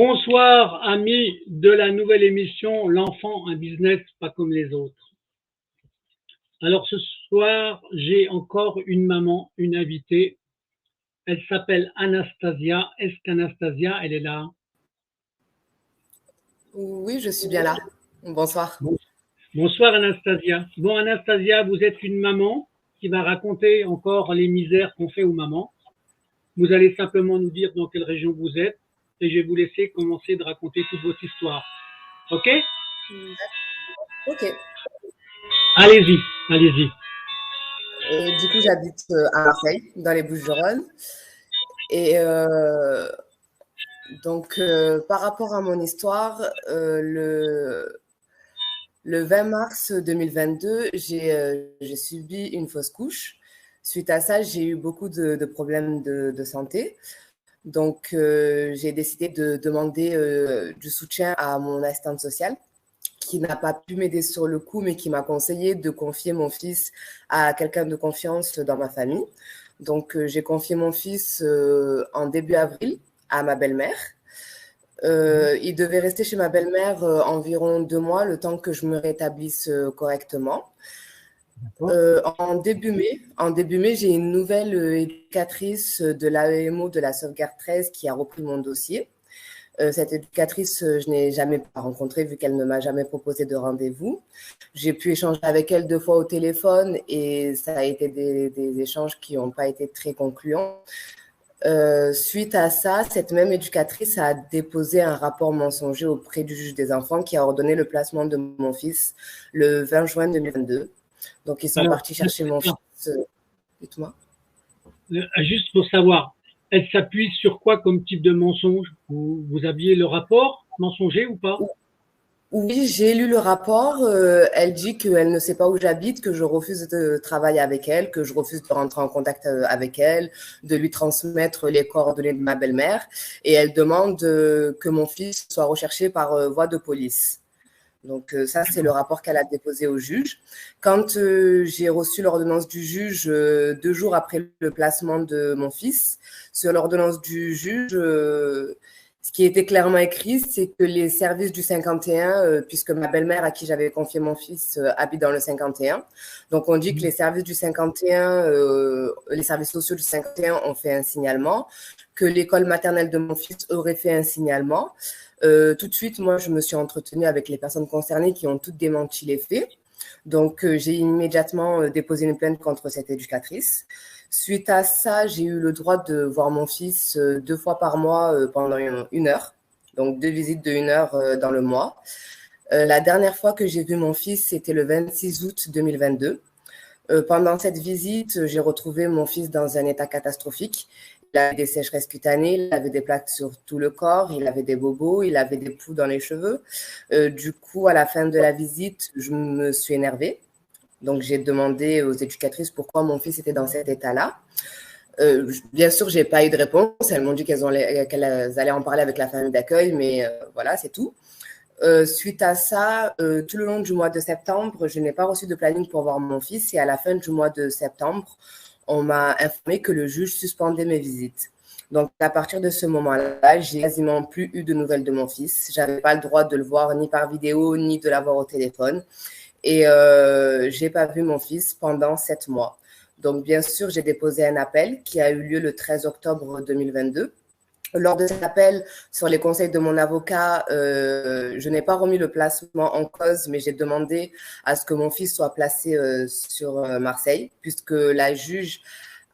Bonsoir, amis de la nouvelle émission L'enfant, un business pas comme les autres. Alors ce soir, j'ai encore une maman, une invitée. Elle s'appelle Anastasia. Est-ce qu'Anastasia, elle est là? Oui, je suis bien là. Bonsoir. Bonsoir Anastasia. Bon Anastasia, vous êtes une maman qui va raconter encore les misères qu'on fait aux mamans. Vous allez simplement nous dire dans quelle région vous êtes et je vais vous laisser commencer de raconter toute votre histoire. Ok? Ok. Allez-y, allez-y. Du coup, j'habite à Marseille, dans les Bouches-du-Rhône. Et par rapport à mon histoire, le 20 mars 2022, j'ai subi une fausse couche. Suite à ça, j'ai eu beaucoup de problèmes de santé. Donc, j'ai décidé de demander du soutien à mon assistante sociale, qui n'a pas pu m'aider sur le coup, mais qui m'a conseillé de confier mon fils à quelqu'un de confiance dans ma famille. Donc, j'ai confié mon fils en début avril à ma belle-mère. Il devait rester chez ma belle-mère environ 2 mois, le temps que je me rétablisse correctement. En début mai, j'ai une nouvelle éducatrice de l'AEMO de la sauvegarde 13 qui a repris mon dossier. Cette éducatrice, je n'ai jamais rencontrée vu qu'elle ne m'a jamais proposé de rendez-vous. J'ai pu échanger avec elle 2 fois au téléphone et ça a été des échanges qui n'ont pas été très concluants. Suite à ça, cette même éducatrice a déposé un rapport mensonger auprès du juge des enfants qui a ordonné le placement de mon fils le 20 juin 2022. Donc, ils sont partis chercher mon fils. Dites-moi. Juste pour savoir, elle s'appuie sur quoi comme type de mensonge? Vous aviez le rapport mensonger ou pas? Oui, j'ai lu le rapport. Elle dit qu'elle ne sait pas où j'habite, que je refuse de travailler avec elle, que je refuse de rentrer en contact avec elle, de lui transmettre les coordonnées de ma belle-mère. Et elle demande que mon fils soit recherché par voie de police. Donc ça, c'est le rapport qu'elle a déposé au juge. Quand j'ai reçu l'ordonnance du juge 2 jours après le placement de mon fils, sur l'ordonnance du juge, ce qui était clairement écrit, c'est que les services du 51, puisque ma belle-mère à qui j'avais confié mon fils habite dans le 51, donc on dit que les services du 51, les services sociaux du 51 ont fait un signalement, que l'école maternelle de mon fils aurait fait un signalement. Tout de suite, moi, je me suis entretenue avec les personnes concernées qui ont toutes démenti les faits. Donc, j'ai immédiatement déposé une plainte contre cette éducatrice. Suite à ça, j'ai eu le droit de voir mon fils 2 fois par mois pendant 1 heure. Donc, 2 visites de 1 heure dans le mois. La dernière fois que j'ai vu mon fils, c'était le 26 août 2022. Pendant cette visite, j'ai retrouvé mon fils dans un état catastrophique. Il avait des sécheresses cutanées, il avait des plaques sur tout le corps, il avait des bobos, il avait des poux dans les cheveux. Du coup, à la fin de la visite, je me suis énervée. Donc, j'ai demandé aux éducatrices pourquoi mon fils était dans cet état-là. Bien sûr, je n'ai pas eu de réponse. Elles m'ont dit qu'elles allaient en parler avec la famille d'accueil, mais voilà, c'est tout. Suite à ça, tout le long du mois de septembre, je n'ai pas reçu de planning pour voir mon fils et à la fin du mois de septembre, on m'a informé que le juge suspendait mes visites. Donc, à partir de ce moment-là, j'ai quasiment plus eu de nouvelles de mon fils. J'avais pas le droit de le voir ni par vidéo, ni de l'avoir au téléphone. Et j'ai pas vu mon fils pendant 7 mois. Donc, bien sûr, j'ai déposé un appel qui a eu lieu le 13 octobre 2022. Lors de cet appel, sur les conseils de mon avocat, je n'ai pas remis le placement en cause, mais j'ai demandé à ce que mon fils soit placé sur Marseille, puisque la juge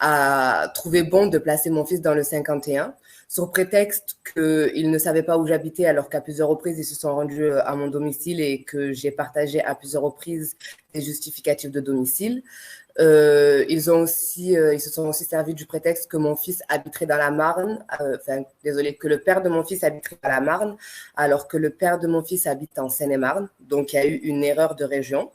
a trouvé bon de placer mon fils dans le 51, sur prétexte qu'il ne savait pas où j'habitais, alors qu'à plusieurs reprises, ils se sont rendus à mon domicile et que j'ai partagé à plusieurs reprises des justificatifs de domicile. Ils se sont aussi servis du prétexte que mon fils habiterait dans la Marne, que le père de mon fils habiterait dans la Marne, alors que le père de mon fils habite en Seine-et-Marne. Donc, il y a eu une erreur de région.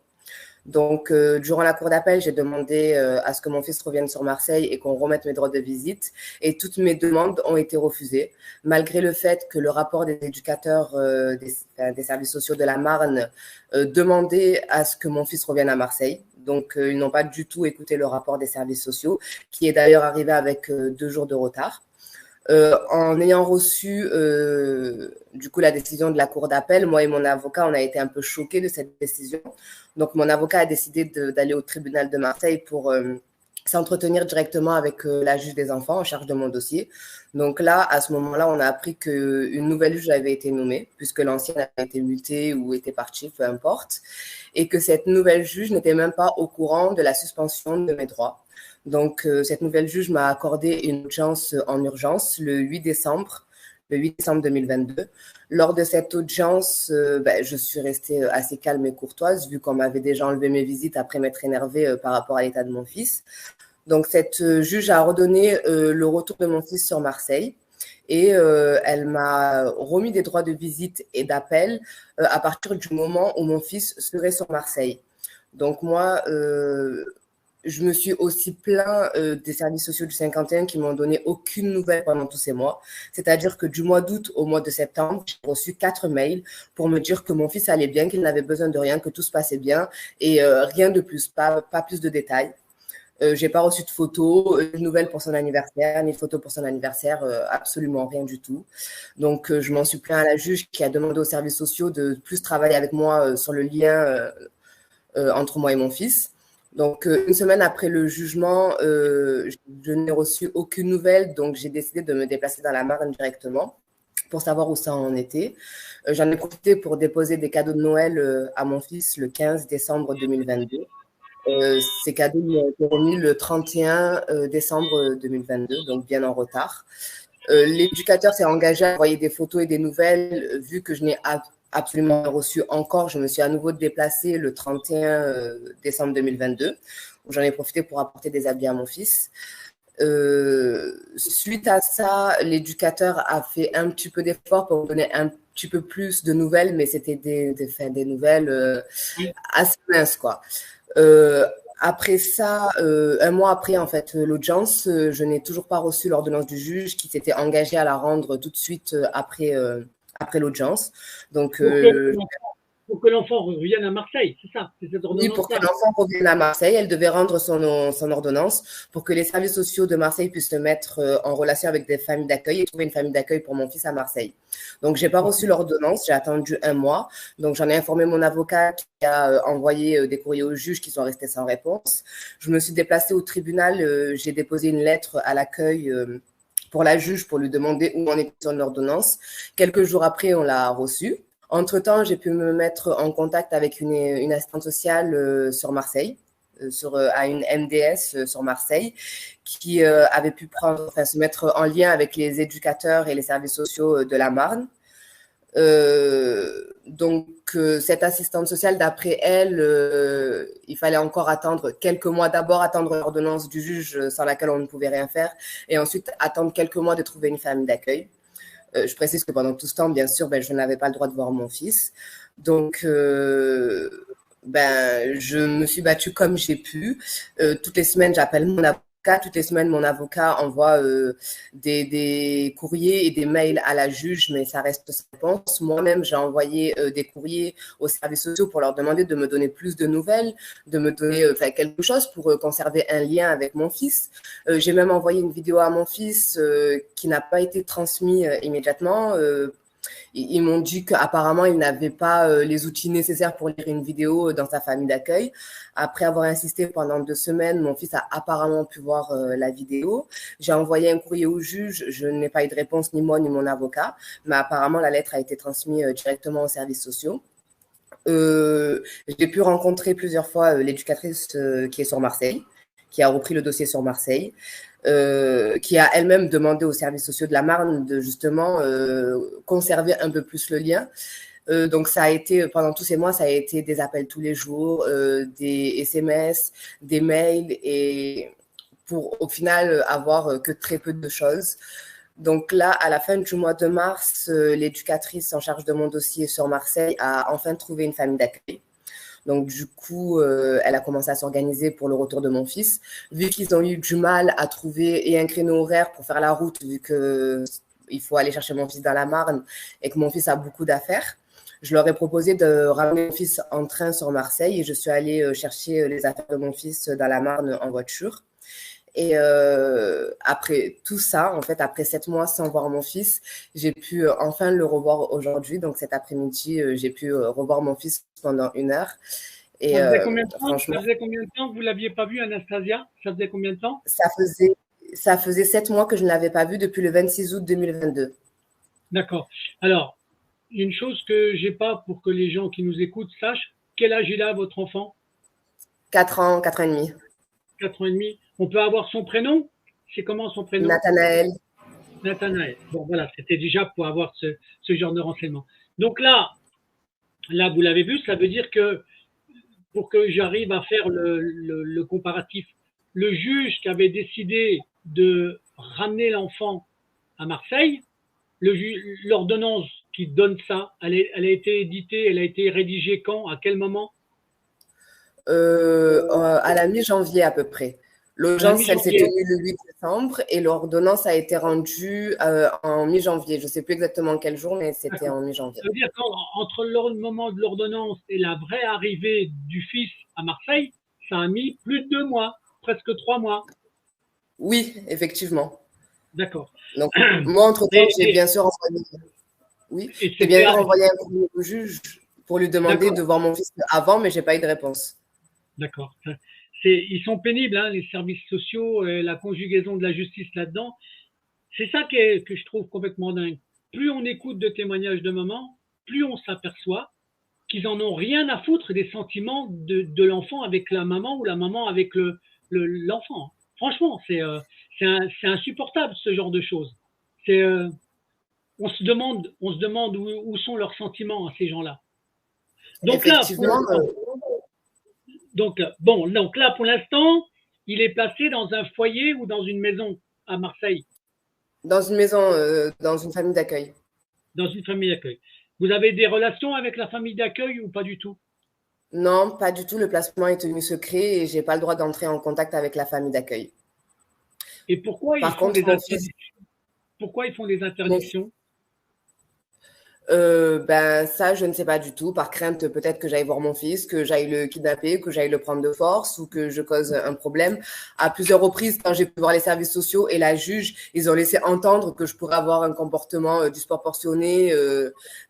Donc, durant la cour d'appel, j'ai demandé à ce que mon fils revienne sur Marseille et qu'on remette mes droits de visite. Et toutes mes demandes ont été refusées, malgré le fait que le rapport des éducateurs des services sociaux de la Marne demandait à ce que mon fils revienne à Marseille. Donc, ils n'ont pas du tout écouté le rapport des services sociaux, qui est d'ailleurs arrivé avec 2 jours de retard. En ayant reçu du coup la décision de la cour d'appel, moi et mon avocat, on a été un peu choqués de cette décision. Donc mon avocat a décidé d'aller au tribunal de Marseille pour s'entretenir directement avec la juge des enfants en charge de mon dossier. Donc là, à ce moment-là, on a appris qu'une nouvelle juge avait été nommée, puisque l'ancienne a été mutée ou était partie, peu importe, et que cette nouvelle juge n'était même pas au courant de la suspension de mes droits. Donc, cette nouvelle juge m'a accordé une audience en urgence le 8 décembre 2022. Lors de cette audience, je suis restée assez calme et courtoise, vu qu'on m'avait déjà enlevé mes visites après m'être énervée par rapport à l'état de mon fils. Donc, cette juge a ordonné le retour de mon fils sur Marseille et elle m'a remis des droits de visite et d'appel à partir du moment où mon fils serait sur Marseille. Donc, moi, je me suis aussi plaint des services sociaux du 51 qui m'ont donné aucune nouvelle pendant tous ces mois. C'est-à-dire que du mois d'août au mois de septembre, j'ai reçu 4 mails pour me dire que mon fils allait bien, qu'il n'avait besoin de rien, que tout se passait bien et rien de plus, pas plus de détails. J'ai pas reçu de photos, de nouvelles pour son anniversaire, ni de photos pour son anniversaire, absolument rien du tout. Donc, je m'en suis plaint à la juge qui a demandé aux services sociaux de plus travailler avec moi sur le lien entre moi et mon fils. Donc, une semaine après le jugement, je n'ai reçu aucune nouvelle, donc j'ai décidé de me déplacer dans la Marne directement pour savoir où ça en était. J'en ai profité pour déposer des cadeaux de Noël à mon fils le 15 décembre 2022. Ces cadeaux lui ont été remis le 31 décembre 2022, donc bien en retard. L'éducateur s'est engagé à envoyer des photos et des nouvelles, vu que je n'ai absolument reçu encore. Je me suis à nouveau déplacée le 31 décembre 2022, où j'en ai profité pour apporter des habits à mon fils. Suite à ça, l'éducateur a fait un petit peu d'effort pour me donner un petit peu plus de nouvelles, mais c'était des nouvelles assez minces, quoi. Après ça, un mois après en fait l'audience, je n'ai toujours pas reçu l'ordonnance du juge qui s'était engagé à la rendre tout de suite après l'audience. Donc, pour que l'enfant revienne à Marseille, c'est ça, c'est cette oui, pour que ordonnance-là. l'enfant revienne à Marseille, elle devait rendre son ordonnance pour que les services sociaux de Marseille puissent se mettre en relation avec des familles d'accueil et trouver une famille d'accueil pour mon fils à Marseille. Donc, j'ai pas reçu l'ordonnance, j'ai attendu un mois. Donc, j'en ai informé mon avocat qui a envoyé des courriers au juge qui sont restés sans réponse. Je me suis déplacée au tribunal, j'ai déposé une lettre à l'accueil pour la juge pour lui demander où en était son ordonnance. Quelques jours après, on l'a reçue. Entre-temps, j'ai pu me mettre en contact avec une assistante sociale sur Marseille, à une MDS sur Marseille, qui avait pu se mettre en lien avec les éducateurs et les services sociaux de la Marne. Donc, cette assistante sociale, d'après elle, il fallait encore attendre quelques mois. D'abord, attendre l'ordonnance du juge sans laquelle on ne pouvait rien faire, et ensuite attendre quelques mois de trouver une famille d'accueil. Je précise que pendant tout ce temps, bien sûr, je n'avais pas le droit de voir mon fils. Donc, je me suis battue comme j'ai pu. Toutes les semaines, j'appelle mon avocat. Toutes les semaines, mon avocat envoie des courriers et des mails à la juge, mais ça reste sans réponse. Moi-même, j'ai envoyé des courriers aux services sociaux pour leur demander de me donner plus de nouvelles, de me donner quelque chose pour conserver un lien avec mon fils. J'ai même envoyé une vidéo à mon fils qui n'a pas été transmise immédiatement. Ils m'ont dit qu'apparemment, il n'avait pas les outils nécessaires pour lire une vidéo dans sa famille d'accueil. Après avoir insisté pendant 2 semaines, mon fils a apparemment pu voir la vidéo. J'ai envoyé un courrier au juge. Je n'ai pas eu de réponse, ni moi, ni mon avocat. Mais apparemment, la lettre a été transmise directement aux services sociaux. J'ai pu rencontrer plusieurs fois l'éducatrice qui est sur Marseille, qui a repris le dossier sur Marseille. Qui a elle-même demandé aux services sociaux de la Marne de justement conserver un peu plus le lien. Donc ça a été, pendant tous ces mois, ça a été des appels tous les jours, des SMS, des mails, et pour au final avoir que très peu de choses. Donc là, à la fin du mois de mars, l'éducatrice en charge de mon dossier sur Marseille a enfin trouvé une famille d'accueil. Donc, du coup, elle a commencé à s'organiser pour le retour de mon fils. Vu qu'ils ont eu du mal à trouver un créneau horaire pour faire la route, vu qu'il faut aller chercher mon fils dans la Marne et que mon fils a beaucoup d'affaires, je leur ai proposé de ramener mon fils en train sur Marseille et je suis allée chercher les affaires de mon fils dans la Marne en voiture. Et après tout ça, en fait, après 7 mois sans voir mon fils, j'ai pu enfin le revoir aujourd'hui. Donc cet après-midi, j'ai pu revoir mon fils pendant 1 heure. Et Ça faisait combien de temps, franchement, que vous l'aviez pas vu, Anastasia? Ça faisait combien de temps? ça faisait, ça faisait 7 mois que je ne l'avais pas vu depuis le 26 août 2022. D'accord. Alors, une chose que j'ai pas pour que les gens qui nous écoutent sachent, quel âge il a, votre enfant? 4 ans, 4 ans et demi. 4 ans et demi. On peut avoir son prénom? C'est comment son prénom? Nathanaël. Nathanaël. Bon, voilà, c'était déjà pour avoir ce genre de renseignement. Donc là, vous l'avez vu, ça veut dire que pour que j'arrive à faire le comparatif, le juge qui avait décidé de ramener l'enfant à Marseille, l'ordonnance qui donne ça, elle a été éditée, elle a été rédigée quand, à quel moment? À la mi-janvier à peu près. À la L'audience, elle s'est mi-janvier. tenue le 8 décembre et l'ordonnance a été rendue en mi-janvier. Je ne sais plus exactement quel jour, mais c'était D'accord. en mi-janvier. Ça veut dire qu'entre le moment de l'ordonnance et la vraie arrivée du fils à Marseille, ça a mis plus de 2 mois, presque 3 mois. Oui, effectivement. D'accord. Donc, moi, entre-temps, Et, j'ai et, bien sûr envoyé, oui, et j'ai bien c'était sûr envoyé un courrier au juge pour lui demander de d'accord, voir mon fils avant, mais je n'ai pas eu de réponse. d'accord. Ils sont pénibles, hein, les services sociaux, la conjugaison de la justice là-dedans. C'est ça que je trouve complètement dingue. Plus on écoute de témoignages de mamans, plus on s'aperçoit qu'ils en ont rien à foutre des sentiments de l'enfant avec la maman ou la maman avec l'enfant. Franchement, c'est insupportable ce genre de choses. C'est, on se demande où sont leurs sentiments à ces gens-là. Donc là, pour Effectivement, l'instant, donc là, pour l'instant, il est placé dans un foyer ou dans une maison à Marseille, dans une maison, dans une famille d'accueil. dans une famille d'accueil. Vous avez des relations avec la famille d'accueil ou pas du tout? Non, pas du tout. Le placement est tenu secret et j'ai pas le droit d'entrer en contact avec la famille d'accueil. Et pourquoi ils Par font contre, des mon fils, interdictions? Pourquoi ils font des mon interdictions? Ben ça, je ne sais pas du tout. Par crainte, peut-être que j'aille voir mon fils, que j'aille le kidnapper, que j'aille le prendre de force ou que je cause un problème. À plusieurs reprises, quand j'ai pu voir les services sociaux et la juge, ils ont laissé entendre que je pourrais avoir un comportement disproportionné.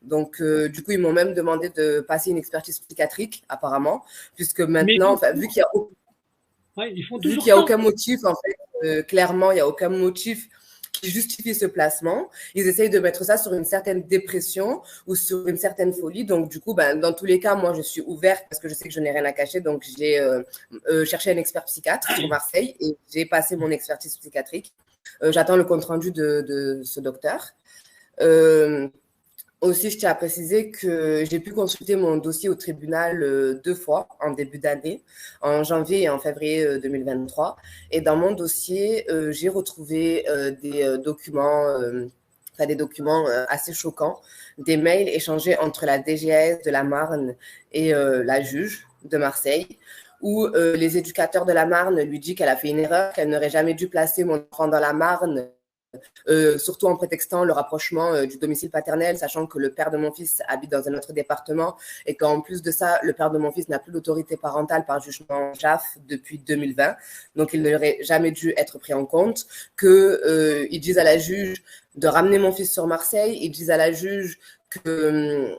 Donc, du coup, ils m'ont même demandé de passer une expertise psychiatrique, apparemment, puisque Mais maintenant, enfin, ils font vu qu'il toujours n'y a ça. aucun motif, en fait, clairement, il n'y a aucun motif qui justifie ce placement. Ils essayent de mettre ça sur une certaine dépression ou sur une certaine folie. Donc, du coup, ben, dans tous les cas, moi, je suis ouverte parce que je sais que je n'ai rien à cacher. Donc, j'ai cherché un expert psychiatre sur Marseille et j'ai passé mon expertise psychiatrique. J'attends le compte-rendu de ce docteur. Aussi, je tiens à préciser que j'ai pu consulter mon dossier au tribunal 2 fois en début d'année, en janvier et en février 2023. Et dans mon dossier, j'ai retrouvé des documents, des documents assez choquants, des mails échangés entre la DGS de la Marne et la juge de Marseille, où les éducateurs de la Marne lui disent qu'elle a fait une erreur, qu'elle n'aurait jamais dû placer mon enfant dans la Marne, surtout en prétextant le rapprochement du domicile paternel, sachant que le père de mon fils habite dans un autre département et qu'en plus de ça, le père de mon fils n'a plus d'autorité parentale par jugement JAF depuis 2020. Donc, il n'aurait jamais dû être pris en compte. Ils disent à la juge de ramener mon fils sur Marseille. Ils disent à la juge que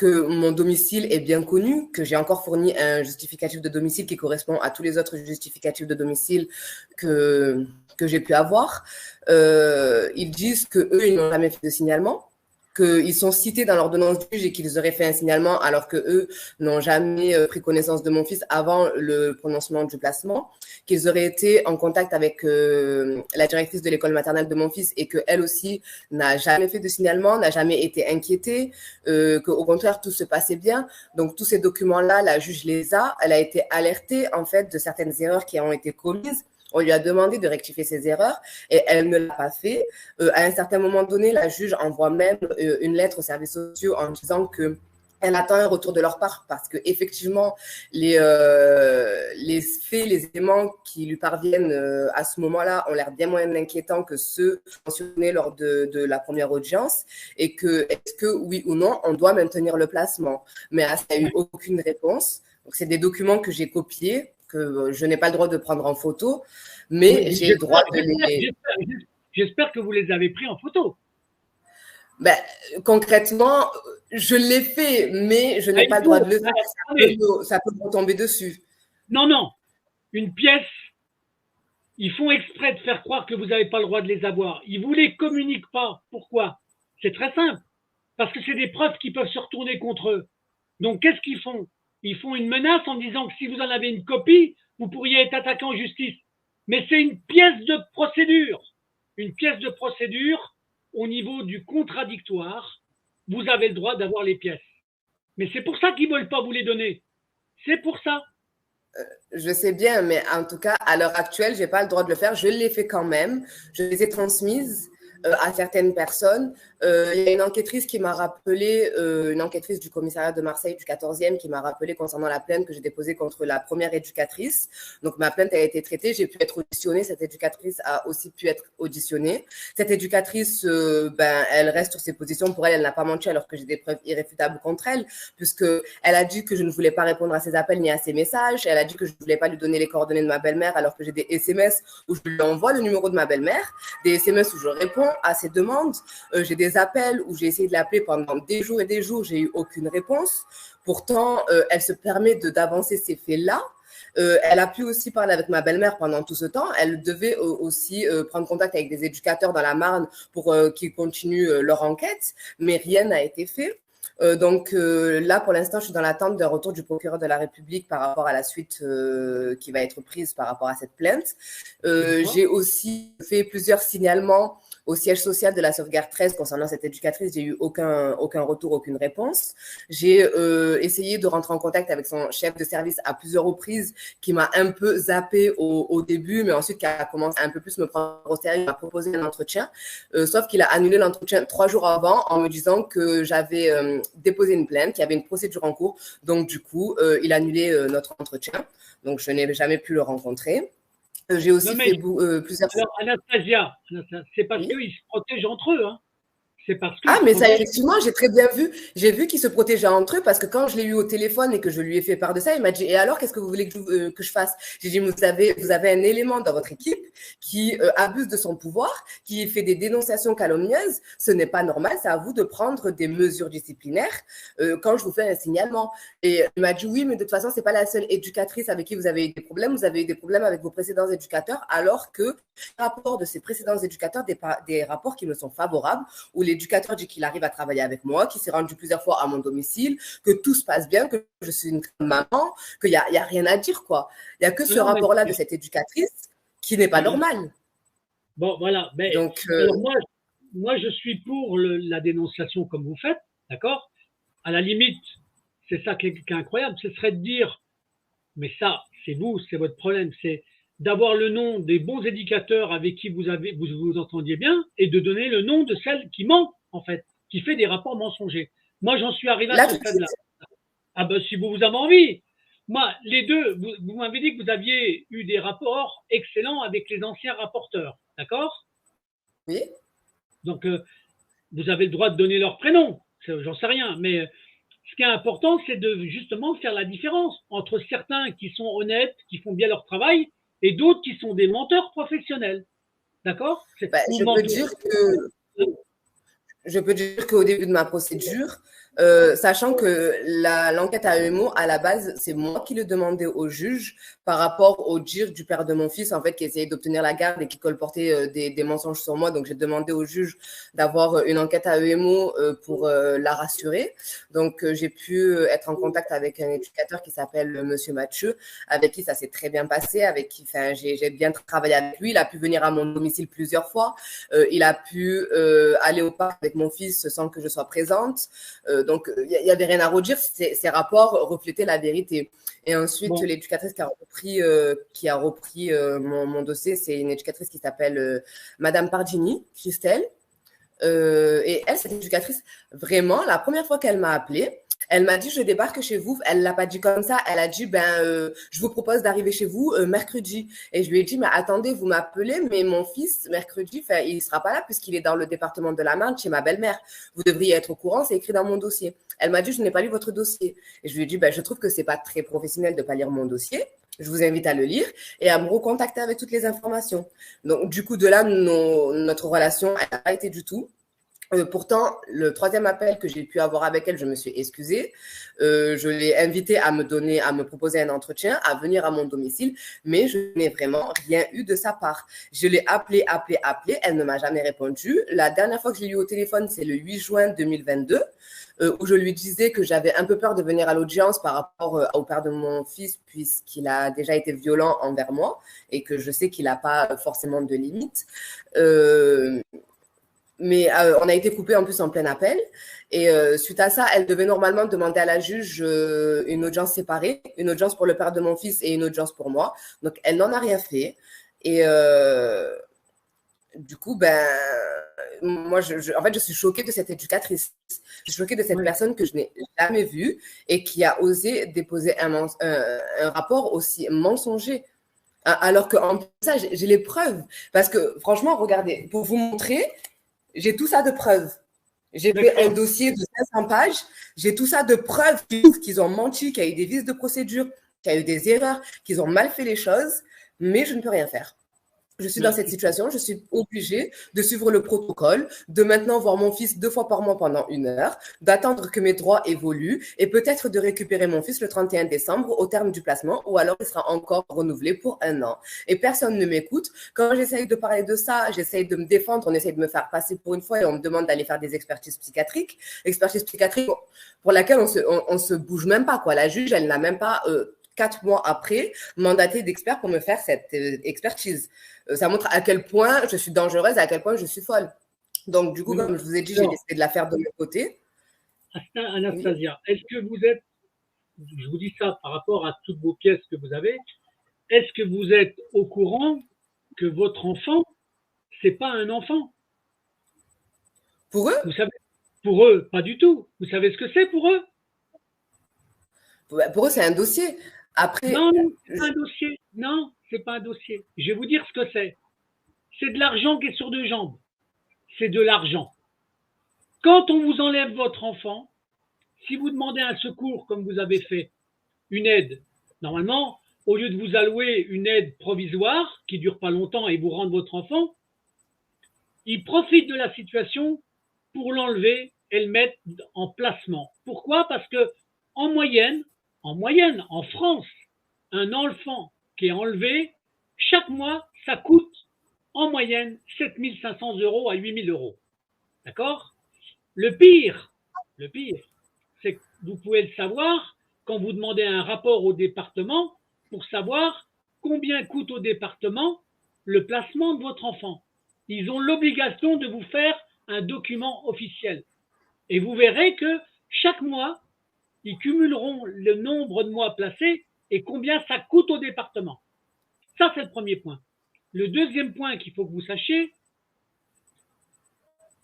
mon domicile est bien connu, que j'ai encore fourni un justificatif de domicile qui correspond à tous les autres justificatifs de domicile que j'ai pu avoir. Ils disent qu'eux, ils n'ont jamais fait de signalement, qu'ils sont cités dans l'ordonnance du juge et qu'ils auraient fait un signalement alors qu'eux n'ont jamais pris connaissance de mon fils avant le prononcement du placement, qu'ils auraient été en contact avec la directrice de l'école maternelle de mon fils et qu'elle aussi n'a jamais fait de signalement, n'a jamais été inquiétée, qu'au contraire, tout se passait bien. Donc, tous ces documents-là, la juge les a. Elle a été alertée, en fait, de certaines erreurs qui ont été commises. On lui a demandé de rectifier ses erreurs et elle ne l'a pas fait. À un certain moment donné, la juge envoie même une lettre aux services sociaux en disant que elle attend un retour de leur part parce que effectivement les faits, les éléments qui lui parviennent à ce moment-là ont l'air bien moins inquiétants que ceux mentionnés lors de la première audience et que est-ce que oui ou non on doit maintenir le placement. Mais à ça, il n'y a eu aucune réponse. Donc c'est des documents que j'ai copiés, que je n'ai pas le droit de prendre en photo, mais j'ai le droit de les… J'espère que vous les avez pris en photo. Ben, concrètement, je l'ai fait, mais je n'ai pas le droit de le faire. Ça peut me tomber dessus. Non, non. Une pièce, ils font exprès de faire croire que vous n'avez pas le droit de les avoir. Ils ne vous les communiquent pas. Pourquoi? C'est très simple. Parce que c'est des preuves qui peuvent se retourner contre eux. Donc, qu'est-ce qu'ils font? Ils font une menace en disant que si vous en avez une copie, vous pourriez être attaqué en justice. Mais c'est une pièce de procédure. Une pièce de procédure au niveau du contradictoire. Vous avez le droit d'avoir les pièces. Mais c'est pour ça qu'ils ne veulent pas vous les donner. C'est pour ça. Je sais bien, mais en tout cas, à l'heure actuelle, je n'ai pas le droit de le faire. Je l'ai fait quand même. Je les ai transmises à certaines personnes. Il y a une enquêtrice qui m'a rappelé, une enquêtrice du commissariat de Marseille du 14e qui m'a rappelé concernant la plainte que j'ai déposée contre la première éducatrice. Donc, ma plainte a été traitée. J'ai pu être auditionnée. Cette éducatrice a aussi pu être auditionnée. Cette éducatrice, elle reste sur ses positions. Pour elle, elle n'a pas menti alors que j'ai des preuves irréfutables contre elle, puisque elle a dit que je ne voulais pas répondre à ses appels ni à ses messages. Elle a dit que je ne voulais pas lui donner les coordonnées de ma belle-mère alors que j'ai des SMS où je lui envoie le numéro de ma belle-mère, des SMS où je réponds à ses demandes. J'ai des appels où j'ai essayé de l'appeler pendant des jours et des jours, j'ai eu aucune réponse. Pourtant, elle se permet d'avancer ces faits-là. Elle a pu aussi parler avec ma belle-mère pendant tout ce temps. Elle devait aussi prendre contact avec des éducateurs dans la Marne pour qu'ils continuent leur enquête, mais rien n'a été fait. Donc là, pour l'instant, je suis dans l'attente d'un retour du procureur de la République par rapport à la suite qui va être prise par rapport à cette plainte. J'ai aussi fait plusieurs signalements au siège social de la Sauvegarde 13 concernant cette éducatrice. J'ai eu aucun retour, aucune réponse. J'ai essayé de rentrer en contact avec son chef de service à plusieurs reprises qui m'a un peu zappé au début, mais ensuite qui a commencé à un peu plus me prendre au sérieux, m'a proposé un entretien, sauf qu'il a annulé l'entretien 3 jours avant en me disant que j'avais déposé une plainte, qu'il y avait une procédure en cours. Donc du coup, il a annulé notre entretien. Donc je n'ai jamais pu le rencontrer. J'ai aussi fait plusieurs… Alors, Anastasia, c'est parce qu'ils se protègent entre eux. Hein. C'est parce que… Ah, mais ça, effectivement, j'ai très bien vu. J'ai vu qu'ils se protégeaient entre eux parce que quand je l'ai eu au téléphone et que je lui ai fait part de ça, il m'a dit, et alors, qu'est-ce que vous voulez que je fasse? J'ai dit, vous avez un élément dans votre équipe qui abuse de son pouvoir, qui fait des dénonciations calomnieuses. Ce n'est pas normal. C'est à vous de prendre des mesures disciplinaires quand je vous fais un signalement. Et il m'a dit, oui, mais de toute façon, c'est pas la seule éducatrice avec qui vous avez eu des problèmes. Vous avez eu des problèmes avec vos précédents éducateurs, alors que les rapports de ces précédents éducateurs, des rapports qui me sont favorables, où l'éducateur dit qu'il arrive à travailler avec moi, qu'il s'est rendu plusieurs fois à mon domicile, que tout se passe bien, que je suis une maman, qu'il n'y a rien à dire, quoi. Il n'y a que ce rapport-là de cette éducatrice qui n'est pas normal. Bon, voilà. Mais, donc, alors moi, je suis pour la dénonciation comme vous faites, d'accord? À la limite, c'est ça qui est incroyable, ce serait de dire, mais ça, c'est vous, c'est votre problème, c'est d'avoir le nom des bons éducateurs avec qui vous entendiez bien et de donner le nom de celle qui ment, en fait, qui fait des rapports mensongers. Moi, j'en suis arrivé à ce stade-là. Ah ben, si vous avez envie. Moi, les deux, vous m'avez dit que vous aviez eu des rapports excellents avec les anciens rapporteurs, d'accord? Oui. Donc, vous avez le droit de donner leur prénom, j'en sais rien, mais ce qui est important, c'est de justement faire la différence entre certains qui sont honnêtes, qui font bien leur travail, et d'autres qui sont des menteurs professionnels. D'accord? Je peux dire qu'au début de ma procédure, sachant que l'enquête à EMO, à la base, c'est moi qui le demandais au juge par rapport au dire du père de mon fils, en fait, qui essayait d'obtenir la garde et qui colportait des mensonges sur moi. Donc, j'ai demandé au juge d'avoir une enquête à EMO pour la rassurer. Donc, j'ai pu être en contact avec un éducateur qui s'appelle Monsieur Mathieu, avec qui ça s'est très bien passé, avec qui j'ai bien travaillé avec lui. Il a pu venir à mon domicile plusieurs fois. Il a pu aller au parc avec mon fils sans que je sois présente. Donc, il n'y avait rien à redire. Ces rapports reflétaient la vérité. Et ensuite, l'éducatrice qui a repris mon dossier, c'est une éducatrice qui s'appelle Madame Pardini, Christelle. Et elle, cette éducatrice, vraiment, la première fois qu'elle m'a appelée, elle m'a dit, je débarque chez vous. Elle ne l'a pas dit comme ça. Elle a dit, je vous propose d'arriver chez vous mercredi. Et je lui ai dit, mais attendez, vous m'appelez, mais mon fils, mercredi, il ne sera pas là puisqu'il est dans le département de la Marne chez ma belle-mère. Vous devriez être au courant, c'est écrit dans mon dossier. Elle m'a dit, je n'ai pas lu votre dossier. Et je lui ai dit, je trouve que ce n'est pas très professionnel de ne pas lire mon dossier. Je vous invite à le lire et à me recontacter avec toutes les informations. Donc, du coup, de là, notre relation n'a pas été du tout. Pourtant, le troisième appel que j'ai pu avoir avec elle, je me suis excusée. Je l'ai invitée à me proposer un entretien, à venir à mon domicile, mais je n'ai vraiment rien eu de sa part. Je l'ai appelée, elle ne m'a jamais répondu. La dernière fois que je l'ai eu au téléphone, c'est le 8 juin 2022, où je lui disais que j'avais un peu peur de venir à l'audience par rapport au père de mon fils, puisqu'il a déjà été violent envers moi et que je sais qu'il n'a pas forcément de limites. Mais on a été coupé en plus en plein appel. Et suite à ça, elle devait normalement demander à la juge une audience séparée, une audience pour le père de mon fils et une audience pour moi. Donc, elle n'en a rien fait. Et du coup, moi, en fait, je suis choquée de cette éducatrice. Je suis choquée de cette personne que je n'ai jamais vue et qui a osé déposer un rapport aussi mensonger. Alors qu'en plus, ça, j'ai les preuves. Parce que franchement, regardez, pour vous montrer, j'ai tout ça de preuves. J'ai fait un dossier de 500 pages. J'ai tout ça de preuves qu'ils ont menti, qu'il y a eu des vices de procédure, qu'il y a eu des erreurs, qu'ils ont mal fait les choses, mais je ne peux rien faire. Je suis dans cette situation, je suis obligée de suivre le protocole, de maintenant voir mon fils 2 fois par mois pendant 1 heure, d'attendre que mes droits évoluent et peut-être de récupérer mon fils le 31 décembre au terme du placement ou alors il sera encore renouvelé pour 1 an. Et personne ne m'écoute. Quand j'essaye de parler de ça, j'essaye de me défendre, on essaye de me faire passer pour une fois et on me demande d'aller faire des expertises psychiatriques. Expertise psychiatrique pour laquelle on se bouge même pas, quoi. La juge, elle n'a même pas 4 mois après, mandaté d'experts pour me faire cette expertise. Ça montre à quel point je suis dangereuse, à quel point je suis folle. Donc, du coup, comme je vous ai dit, j'ai décidé de la faire de mon côté. Anastasia, est-ce que vous êtes, je vous dis ça par rapport à toutes vos pièces que vous avez, est-ce que vous êtes au courant que votre enfant, c'est pas un enfant? Pour eux? Vous savez, pour eux, pas du tout. Vous savez ce que c'est pour eux? Pour eux, c'est un dossier. Après, non, c'est pas un dossier. Non, c'est pas un dossier. Je vais vous dire ce que c'est. C'est de l'argent qui est sur 2 jambes. C'est de l'argent. Quand on vous enlève votre enfant, si vous demandez un secours comme vous avez fait, une aide, normalement, au lieu de vous allouer une aide provisoire qui dure pas longtemps et vous rendre votre enfant, ils profitent de la situation pour l'enlever et le mettre en placement. Pourquoi? Parce que en moyenne, en France, un enfant qui est enlevé, chaque mois, ça coûte en moyenne 7 500 € à 8 000 €. D'accord? Le pire, c'est que vous pouvez le savoir quand vous demandez un rapport au département pour savoir combien coûte au département le placement de votre enfant. Ils ont l'obligation de vous faire un document officiel. Et vous verrez que chaque mois, ils cumuleront le nombre de mois placés et combien ça coûte au département. Ça, c'est le premier point. Le deuxième point qu'il faut que vous sachiez,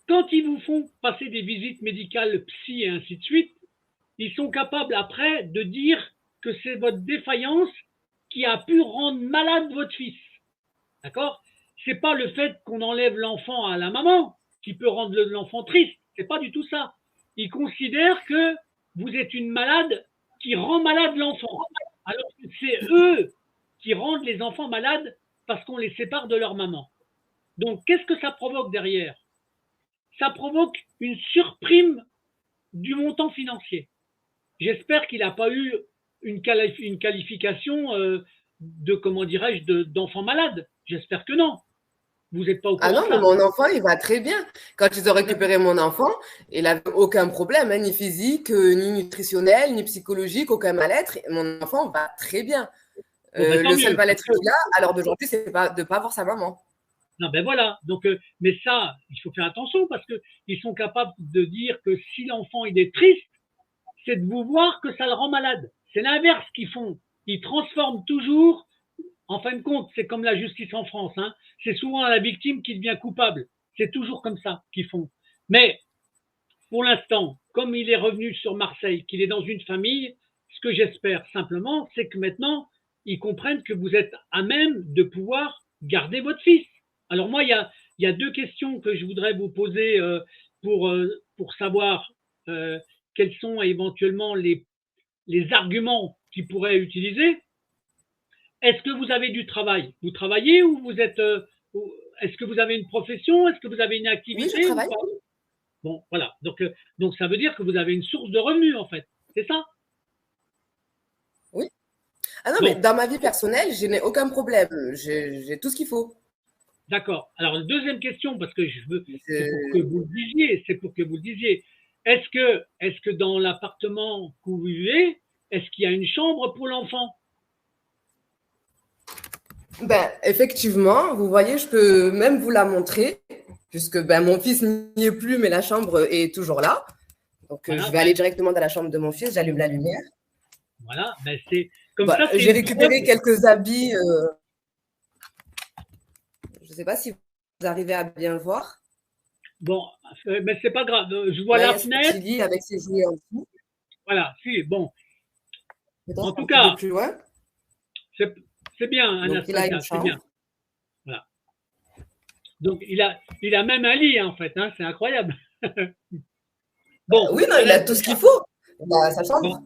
quand ils vous font passer des visites médicales psy et ainsi de suite, ils sont capables après de dire que c'est votre défaillance qui a pu rendre malade votre fils. D'accord? C'est pas le fait qu'on enlève l'enfant à la maman qui peut rendre l'enfant triste. C'est pas du tout ça. Ils considèrent que vous êtes une malade qui rend malade l'enfant. Alors que c'est eux qui rendent les enfants malades parce qu'on les sépare de leur maman. Donc, qu'est-ce que ça provoque derrière? Ça provoque une surprime du montant financier. J'espère qu'il n'a pas eu une qualification de, comment dirais-je, d'enfant malade. J'espère que non. Vous n'êtes pas au courant. Ah non, mais mon enfant, il va très bien. Quand ils ont récupéré mon enfant, il n'avait aucun problème, hein, ni physique, ni nutritionnel, ni psychologique, aucun mal-être. Mon enfant va très bien. Le seul mal-être qu'il a, à l'heure d'aujourd'hui, c'est de ne pas voir sa maman. Non, ben voilà. Donc, mais ça, il faut faire attention parce qu'ils sont capables de dire que si l'enfant il est triste, c'est de vous voir que ça le rend malade. C'est l'inverse qu'ils font. Ils transforment toujours. En fin de compte, c'est comme la justice en France. Hein. C'est souvent la victime qui devient coupable. C'est toujours comme ça qu'ils font. Mais pour l'instant, comme il est revenu sur Marseille, qu'il est dans une famille, ce que j'espère simplement, c'est que maintenant, ils comprennent que vous êtes à même de pouvoir garder votre fils. Alors moi, il y a 2 questions que je voudrais vous poser pour savoir quels sont éventuellement les arguments qu'ils pourraient utiliser. est-ce que vous avez du travail? Vous travaillez ou vous êtes, est-ce que vous avez une profession? Est-ce que vous avez une Oui, je activité ou travaille. pas? Bon, voilà. Donc, ça veut dire que vous avez une source de revenus, en fait. C'est ça? Oui. Ah non, mais Bon, dans ma vie personnelle, je n'ai aucun problème. J'ai tout ce qu'il faut. d'accord. Alors, deuxième question, parce que je veux, c'est pour que Je- vous le disiez, c'est pour que vous le disiez. Est-ce que dans l'appartement que vous vivez, est-ce qu'il y a une chambre pour l'enfant? Ben, effectivement, vous voyez, je peux même vous la montrer, puisque ben, mon fils n'y est plus, mais la chambre est toujours là. Donc, je Voilà, vais aller directement dans la chambre de mon fils, j'allume la lumière. voilà, ben c'est comme Voilà, ça, c'est j'ai une preuve. récupéré quelques habits. Je ne sais pas si vous arrivez à bien voir. Bon, mais c'est pas grave. Je vois Là, il y la a ce fenêtre. petit lit avec ses jouets en dessous. Voilà, si, bon. En Peut-être un tout petit peu cas, plus loin. c'est c'est bien, Donc, il a une Anastasia, c'est bien. chambre. Voilà. Donc, il a même un lit, en fait, hein, c'est incroyable. Bon, Oui, non, il a tout ce qu'il Anastasia, faut. Il a sa bon, chambre.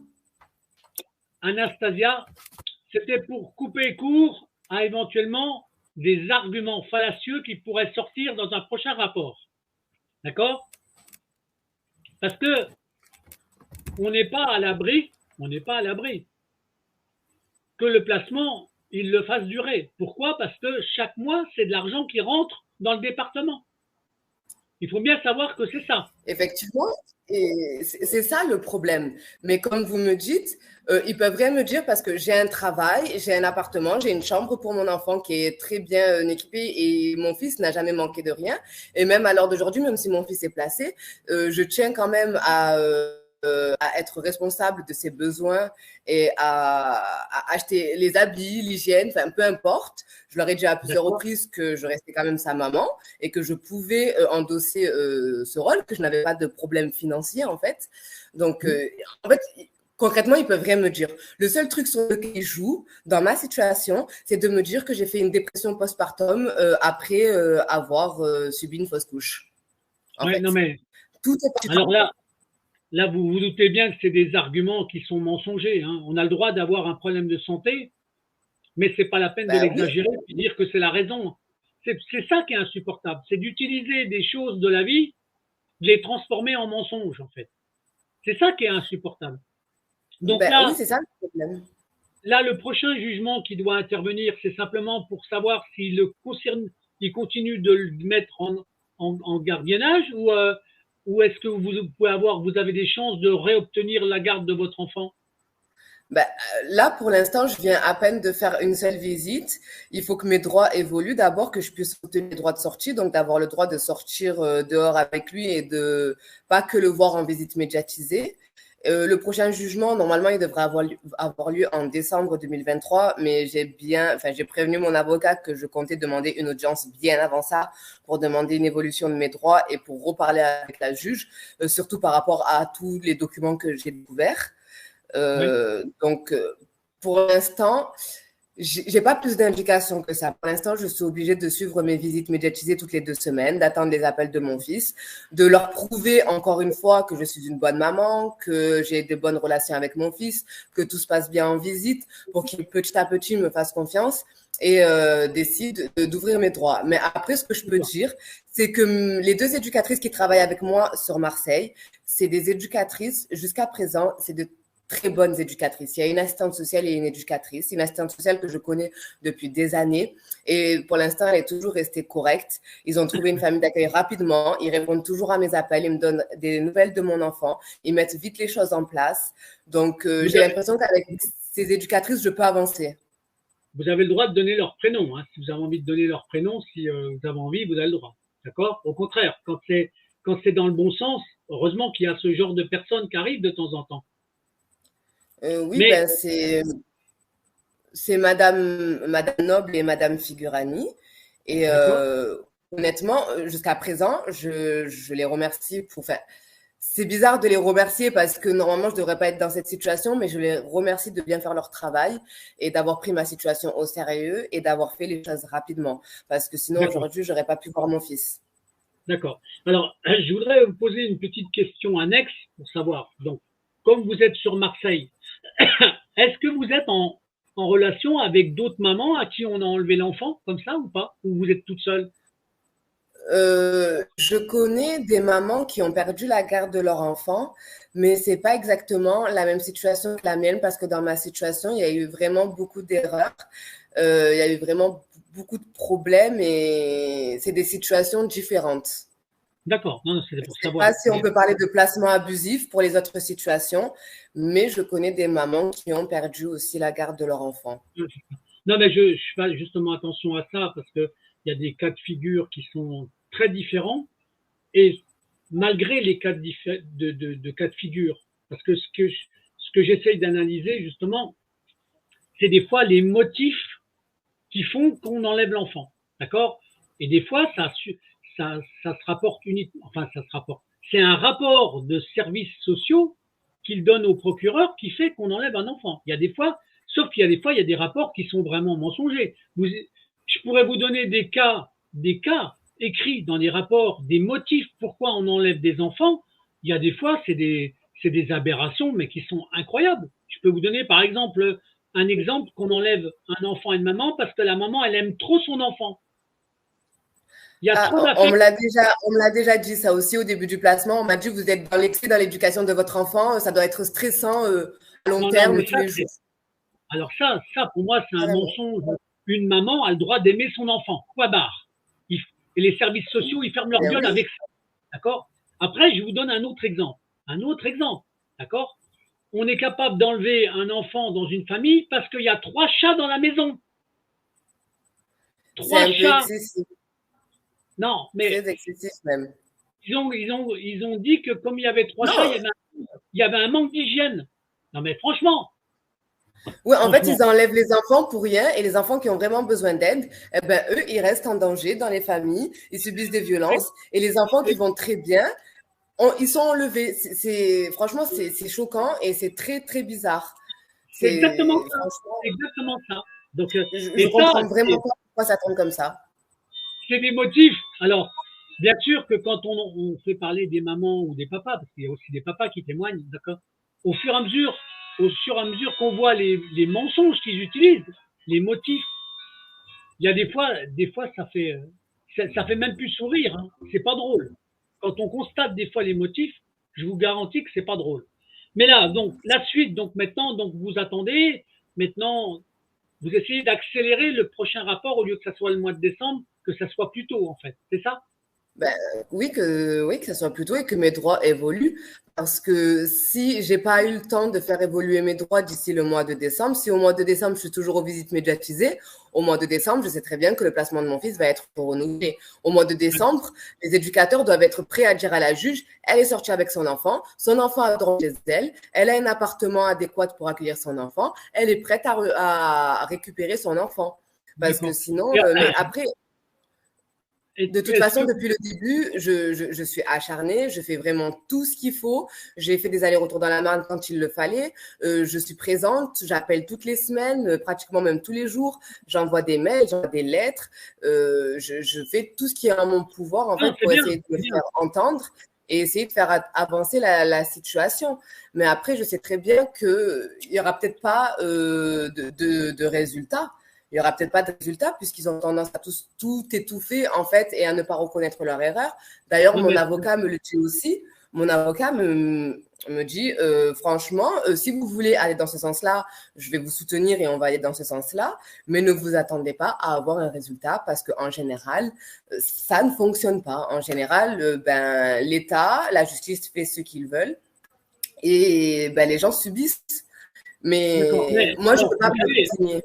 Anastasia, c'était pour couper court à éventuellement des arguments fallacieux qui pourraient sortir dans un prochain rapport. D'accord? Parce que on n'est pas à l'abri, on n'est pas à l'abri que le placement, il le fasse durer. Pourquoi? Parce que chaque mois, c'est de l'argent qui rentre dans le département. Il faut bien savoir que c'est ça. Effectivement, et c'est ça le problème. Mais comme vous me dites, ils peuvent rien me dire parce que j'ai un travail, j'ai un appartement, j'ai une chambre pour mon enfant qui est très bien équipée et mon fils n'a jamais manqué de rien. Et même à l'heure d'aujourd'hui, même si mon fils est placé, je tiens quand même à être responsable de ses besoins et à acheter les habits, l'hygiène, enfin peu importe. Je leur ai dit à plusieurs reprises que je restais quand même sa maman et que je pouvais endosser ce rôle, que je n'avais pas de problème financier en fait. Donc, en fait, concrètement, ils peuvent rien me dire. Le seul truc sur lequel ils jouent, dans ma situation, c'est de me dire que j'ai fait une dépression postpartum après avoir subi une fausse couche. En Ouais, non fait, mais tout est parti. alors là vous vous doutez bien que c'est des arguments qui sont mensongers. Hein. On a le droit d'avoir un problème de santé, mais c'est pas la peine de Ben oui, l'exagérer et de dire que c'est la raison. C'est ça qui est insupportable, c'est d'utiliser des choses de la vie, de les transformer en mensonges en fait. C'est ça qui est insupportable. Donc ben oui, c'est ça le problème. là, le prochain jugement qui doit intervenir, c'est simplement pour savoir s'il le concerne, il continue de le mettre en gardiennage ou est-ce que vous pouvez avoir, vous avez des chances de réobtenir la garde de votre enfant? Ben, là, pour l'instant, je viens à peine de faire une seule visite. Il faut que mes droits évoluent. D'abord, que je puisse obtenir les droits de sortie, donc d'avoir le droit de sortir dehors avec lui et de pas que le voir en visite médiatisée. Le prochain jugement, normalement, il devrait avoir lieu en décembre 2023, mais j'ai prévenu mon avocat que je comptais demander une audience bien avant ça pour demander une évolution de mes droits et pour reparler avec la juge, surtout par rapport à tous les documents que j'ai découverts. Oui. Donc, pour l'instant, j'ai pas plus d'indications que ça. Pour l'instant, je suis obligée de suivre mes visites médiatisées toutes les 2 semaines, d'attendre les appels de mon fils, de leur prouver encore une fois que je suis une bonne maman, que j'ai de bonnes relations avec mon fils, que tout se passe bien en visite, pour qu'il petit à petit me fasse confiance et décide d'ouvrir mes droits. Mais après, ce que je peux dire, c'est que les 2 éducatrices qui travaillent avec moi sur Marseille, c'est des éducatrices, jusqu'à présent, c'est de très bonnes éducatrices. Il y a une assistante sociale et une éducatrice. Une assistante sociale que je connais depuis des années. Et pour l'instant, elle est toujours restée correcte. Ils ont trouvé une famille d'accueil rapidement. Ils répondent toujours à mes appels. Ils me donnent des nouvelles de mon enfant. Ils mettent vite les choses en place. Donc, j'ai l'impression qu'avec ces éducatrices, je peux avancer. Vous avez le droit de donner leur prénom. Hein. Si vous avez envie de donner leur prénom, si vous avez envie, vous avez le droit. D'accord? Au contraire, quand c'est dans le bon sens, heureusement qu'il y a ce genre de personnes qui arrivent de temps en temps. Oui, Mais ben c'est Madame Noble et Madame Figurani. Et d'accord? honnêtement, jusqu'à présent, je les remercie pour. Enfin, c'est bizarre de les remercier parce que normalement, je devrais pas être dans cette situation, mais je les remercie de bien faire leur travail et d'avoir pris ma situation au sérieux et d'avoir fait les choses rapidement. Parce que sinon, D'accord. aujourd'hui, j'aurais pas pu voir mon fils. D'accord. Alors, je voudrais vous poser une petite question annexe pour savoir. Donc, comme vous êtes sur Marseille, est-ce que vous êtes en relation avec d'autres mamans à qui on a enlevé l'enfant, comme ça ou pas? Ou vous êtes toute seule? Je connais des mamans qui ont perdu la garde de leur enfant, mais c'est pas exactement la même situation que la mienne parce que dans ma situation, il y a eu vraiment beaucoup d'erreurs, il y a eu vraiment beaucoup de problèmes et c'est des situations différentes. D'accord, non, non, c'était Je pour sais savoir. pas si on peut parler de placement abusif pour les autres situations, mais je connais des mamans qui ont perdu aussi la garde de leur enfant. Non, mais je fais justement attention à ça parce que il y a des cas de figure qui sont très différents et malgré les cas de cas de figure, parce que ce que j'essaye d'analyser justement, c'est des fois les motifs qui font qu'on enlève l'enfant, d'accord? Et des fois, ça se rapporte uniquement, enfin, ça se rapporte. C'est un rapport de services sociaux qu'il donne au procureur qui fait qu'on enlève un enfant. Il y a des fois, sauf qu'il y a des fois, il y a des rapports qui sont vraiment mensongers. Je pourrais vous donner des cas écrits dans des rapports, des motifs pourquoi on enlève des enfants. Il y a des fois, c'est des aberrations, mais qui sont incroyables. Je peux vous donner, par exemple, un exemple qu'on enlève un enfant à une maman parce que la maman, elle aime trop son enfant. Il y a trop On d'affect. me l'a déjà dit ça aussi au début du placement. On m'a dit vous êtes dans l'excès dans l'éducation de votre enfant, ça doit être stressant à long Non, non, terme mais tous ça, les jours. alors ça, pour moi, c'est un Carrément. mensonge. Une maman a le droit d'aimer son enfant. Quoi barre. Et les services sociaux, ils ferment leur Ben gueule oui, avec ça. D'accord? Après, je vous donne un autre exemple. Un autre exemple. D'accord? On est capable d'enlever un enfant dans une famille parce qu'il y a 3 chats dans la maison. c'est Trois un peu chats. excessif, Non, mais très excessif même. ils ont dit que comme il y avait 3 chats, Non, il y avait un manque d'hygiène. Non, mais franchement, oui, en fait, franchement. ils enlèvent les enfants pour rien et les enfants qui ont vraiment besoin d'aide, eh ben, eux, ils restent en danger dans les familles, ils subissent des violences et les enfants qui vont très bien, ils sont enlevés. Franchement, c'est choquant et c'est très, très bizarre. C'est exactement C'est, ça. franchement, C'est exactement ça. Donc, je et ça, comprends vraiment pas pourquoi ça tombe comme ça. c'est des motifs. Alors, bien sûr que quand on fait parler des mamans ou des papas, parce qu'il y a aussi des papas qui témoignent, d'accord, au fur et à mesure qu'on voit les mensonges qu'ils utilisent, les motifs, il y a des fois, ça fait même plus sourire. Hein. C'est pas drôle. Quand on constate des fois les motifs, je vous garantis que c'est pas drôle. Mais là, donc, la suite, donc maintenant, donc vous attendez, maintenant, vous essayez d'accélérer le prochain rapport au lieu que ça soit le mois de décembre, que ça soit plus tôt, en fait. C'est ça? Ben, oui, que ça soit plus tôt et que mes droits évoluent. Parce que si j'ai pas eu le temps de faire évoluer mes droits d'ici le mois de décembre, si au mois de décembre, je suis toujours aux visites médiatisées, au mois de décembre, je sais très bien que le placement de mon fils va être renouvelé. Au mois de décembre, les éducateurs doivent être prêts à dire à la juge, elle est sortie avec son enfant a droit chez elle, elle a un appartement adéquat pour accueillir son enfant, elle est prête à récupérer son enfant. Parce que D'accord. sinon, mais après, de toute Est-ce que façon, depuis le début, je suis acharnée, je fais vraiment tout ce qu'il faut. J'ai fait des allers-retours dans la Marne quand il le fallait. Je suis présente, j'appelle toutes les semaines, pratiquement même tous les jours. J'envoie des mails, j'envoie des lettres. Je fais tout ce qui est en mon pouvoir, en non, fait, c'est pour bien, essayer de c'est me bien. faire entendre et essayer de faire avancer la situation. Mais après, je sais très bien qu'il n'y aura peut-être pas de résultats. Il n'y aura peut-être pas de résultat puisqu'ils ont tendance à tous, tout étouffer en fait et à ne pas reconnaître leur erreur. D'ailleurs, Non, mon mais avocat me le dit aussi. Mon avocat me dit franchement, si vous voulez aller dans ce sens-là, je vais vous soutenir et on va aller dans ce sens-là, mais ne vous attendez pas à avoir un résultat parce qu'en général, ça ne fonctionne pas. En général, ben, l'État, la justice fait ce qu'ils veulent et ben, les gens subissent. d'accord. Mais Mais moi, je ne bon, peux pas vous me savez, résigner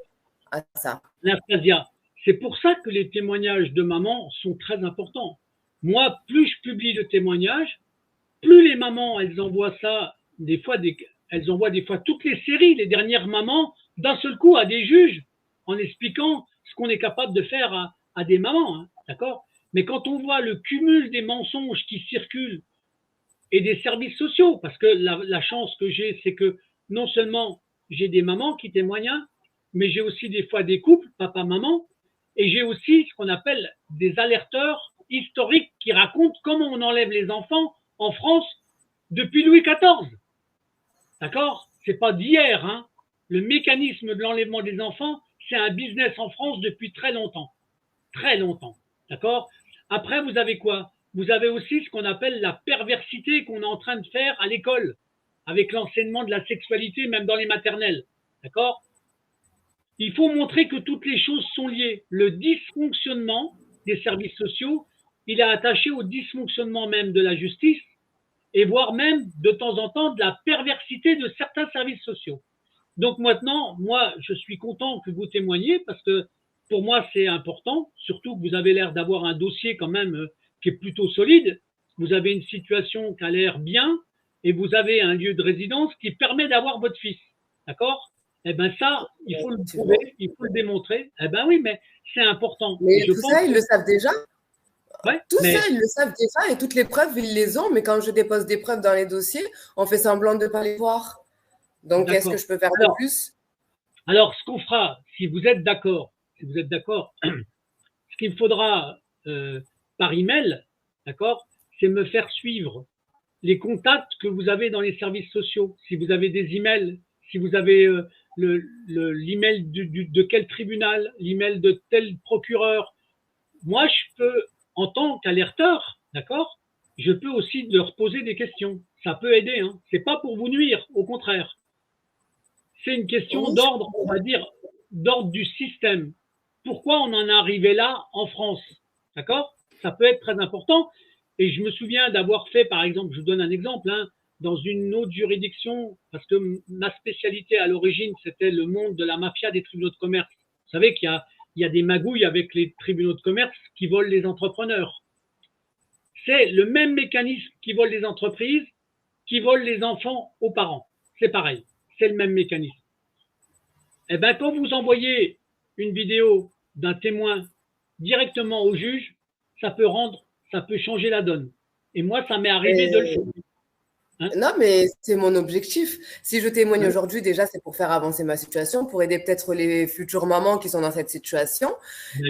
à ça. Anastasia, c'est pour ça que les témoignages de mamans sont très importants. Moi, plus je publie de témoignages, plus les mamans, elles envoient ça, elles envoient des fois toutes les séries, les dernières mamans, d'un seul coup à des juges, en expliquant ce qu'on est capable de faire à des mamans, hein, d'accord? Mais quand on voit le cumul des mensonges qui circulent et des services sociaux, parce que la chance que j'ai, c'est que non seulement j'ai des mamans qui témoignent, mais j'ai aussi des fois des couples, papa-maman, et j'ai aussi ce qu'on appelle des alerteurs historiques qui racontent comment on enlève les enfants en France depuis Louis XIV. D'accord? C'est pas d'hier, hein? le mécanisme de l'enlèvement des enfants, c'est un business en France depuis très longtemps. Très longtemps. D'accord? Après, vous avez quoi? Vous avez aussi ce qu'on appelle la perversité qu'on est en train de faire à l'école, avec l'enseignement de la sexualité, même dans les maternelles. D'accord? Il faut montrer que toutes les choses sont liées. Le dysfonctionnement des services sociaux, il est attaché au dysfonctionnement même de la justice, et voire même de temps en temps de la perversité de certains services sociaux. Donc maintenant, moi, je suis content que vous témoigniez parce que pour moi, c'est important, surtout que vous avez l'air d'avoir un dossier quand même qui est plutôt solide. Vous avez une situation qui a l'air bien et vous avez un lieu de résidence qui permet d'avoir votre fils. D'accord? Eh bien ça, il faut le prouver, il faut le démontrer. Eh bien oui, mais c'est important. Mais tout ça, ils le savent déjà. Ouais, tout ça, ils le savent déjà et toutes les preuves, ils les ont. Mais quand je dépose des preuves dans les dossiers, on fait semblant de ne pas les voir. Donc, qu'est-ce que je peux faire de plus? Alors, ce qu'on fera, si vous êtes d'accord, ce qu'il faudra par email, d'accord, c'est me faire suivre les contacts que vous avez dans les services sociaux. Si vous avez des emails, si vous avez l'email de quel tribunal, l'email de tel procureur. Moi, je peux, en tant qu'alerteur, d'accord, je peux aussi leur poser des questions. Ça peut aider, hein. C'est pas pour vous nuire, au contraire. C'est une question d'ordre, on va dire, d'ordre du système. Pourquoi on en est arrivé là en France? D'accord? Ça peut être très important. Et je me souviens d'avoir fait, par exemple, je vous donne un exemple, hein, dans une autre juridiction, parce que ma spécialité à l'origine, c'était le monde de la mafia des tribunaux de commerce. Vous savez qu'il y a des magouilles avec les tribunaux de commerce qui volent les entrepreneurs. C'est le même mécanisme qui vole les entreprises, qui vole les enfants aux parents. C'est pareil. C'est le même mécanisme. Eh bien, quand vous envoyez une vidéo d'un témoin directement au juge, ça peut changer la donne. Et moi, ça m'est arrivé de le faire. Hein? Non, mais c'est mon objectif. Si je témoigne aujourd'hui, déjà, c'est pour faire avancer ma situation, pour aider peut-être les futures mamans qui sont dans cette situation.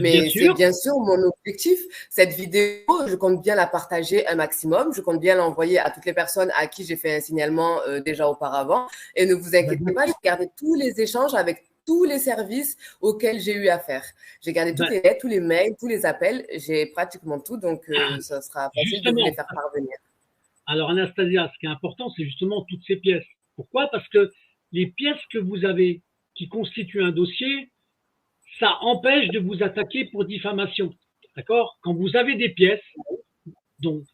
Mais c'est bien sûr mon objectif. Cette vidéo, je compte bien la partager un maximum. Je compte bien l'envoyer à toutes les personnes à qui j'ai fait un signalement déjà auparavant. Et ne vous inquiétez pas, j'ai gardé tous les échanges avec tous les services auxquels j'ai eu affaire. J'ai gardé toutes les lettres, tous les mails, tous les appels. J'ai pratiquement tout, donc ça sera facile de vous les faire parvenir. Alors Anastasia, ce qui est important, c'est justement toutes ces pièces. Pourquoi? Parce que les pièces que vous avez qui constituent un dossier, ça empêche de vous attaquer pour diffamation. D'accord? Quand vous avez des pièces, donc